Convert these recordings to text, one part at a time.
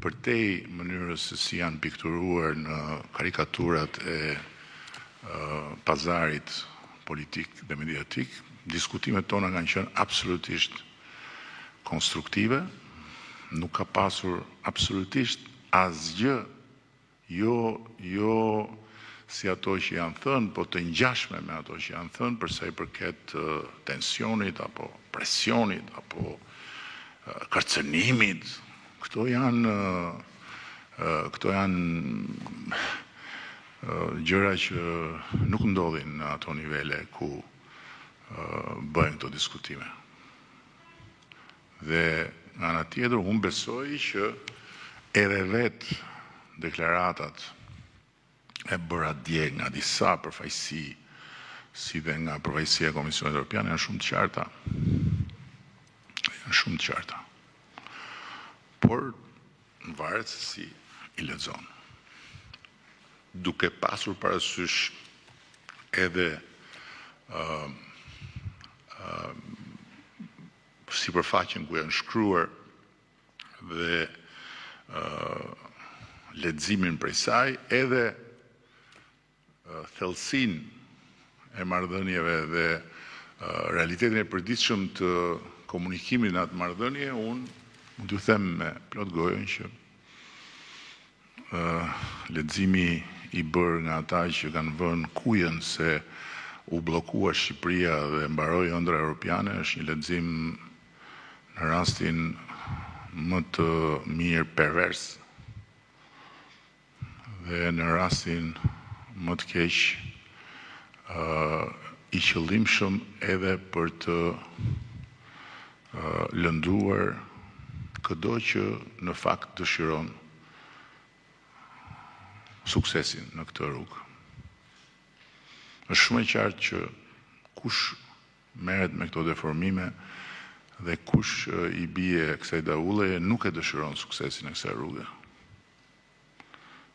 përtej mënyrës se si janë pikturuar në karikaturat e pazarit politik dhe mediatik, diskutimet tona kanë qenë absolutisht konstruktive, nuk ka pasur absolutisht asgjë, jo si ato që janë thënë, po të ngjashme me ato që janë thënë për sa i përket tensionit apo presionit apo kërcënimit. Këto janë gjëra që nuk ndodhin në ato nivele ku bëjnë këto diskutime. Dhe nga ana tjetër, unë besoj që edhe vetë deklaratat e bëra dje nga disa përfaqësi, si dhe nga përfaqësia e Komisionit Evropian, janë shumë të qarta. Janë shumë të qarta. Por varet se si i lexon. Duke pasur parasysh edhe sipërfaqen ku janë shkruar dhe leximin prej saj, edhe thellësinë e marrëdhënieve dhe realitetin e përditshëm të komunikimit në atë marrëdhënie, unë mund t'ju them me plot gojën që leximi i bërë nga ata që kanë vënë kujën se u bllokua Shqipëria dhe mbaroi ëndra europiane është një lexim në rastin më të mirë pervers dhe në rastin më të keq i qëllimshëm edhe për të lënduar çdo që në fakt dëshiron suksesin në këtë rrugë. Është shumë e qartë që kush merret me këto deformime dhe kush i bie kësaj daulleje nuk e dëshiron suksesin e kësaj rruge.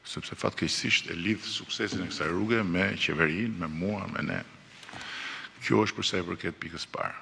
Sepse fatkeqësisht e lidh suksesin e kësaj rruge me qeverinë, me mua, me ne. Kjo është për sa i përket pikës parë.